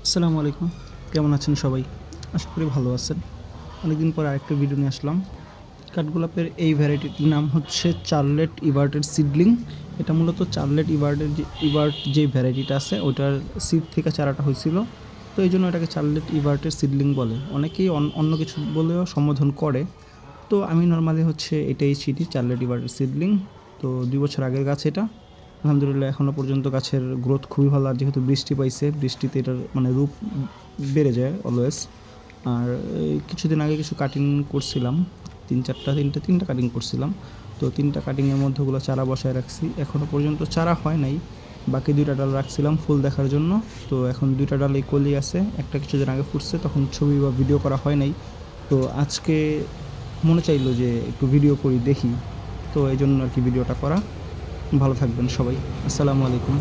আসসালামু আলাইকুম। কেমন আছেন সবাই? আশা করি ভালো আছেন। অনেকদিন পর আরেকটা ভিডিও নিয়ে আসলাম। কাঠগোলাপের এই ভ্যারাইটিটির নাম হচ্ছে চার্লেট ইবার্টের সিডলিং। এটা মূলত চার্লেট ইবার্ট যে ভ্যারাইটিটা আছে ওটার সিড থেকে চারাটা হয়েছিল। তো এইজন্য এটাকে চার্লেট ইবার্টের সিডলিং বলে। অনেকেই অন্য কিছু বলেও সম্বোধন করে। তো আমি নরমালি হচ্ছে এটাই চিনি, চার্লেট ইবার্টের সিডলিং। তো ২ বছর আগের গাছ এটা। আলহামদুলিল্লাহ এখনও পর্যন্ত গাছের গ্রোথ খুবই ভালো। আর যেহেতু বৃষ্টি পাইছে, বৃষ্টিতে এটার মানে রূপ বেড়ে যায় অলওয়েজ। আর এই কিছুদিন আগে কিছু কাটিং করছিলাম, ৩টা কাটিং করছিলাম। তো ৩টা কাটিংয়ের মধ্যে ওগুলো চারা বসায় রাখছি। এখনও পর্যন্ত চারা হয় নাই, বাকি 2টা ডাল রাখছিলাম ফুল দেখার জন্য। তো এখন 2টা ডালেই কলি আছে, একটা কিছুদিন আগে ফুটছে, তখন ছবি বা ভিডিও করা হয় নাই। তো আজকে মনে চাইলো যে একটু ভিডিও করি, দেখি। তো এই জন্য আর কি ভিডিওটা করা। ভালো থাকবেন সবাই। আসসালামু আলাইকুম।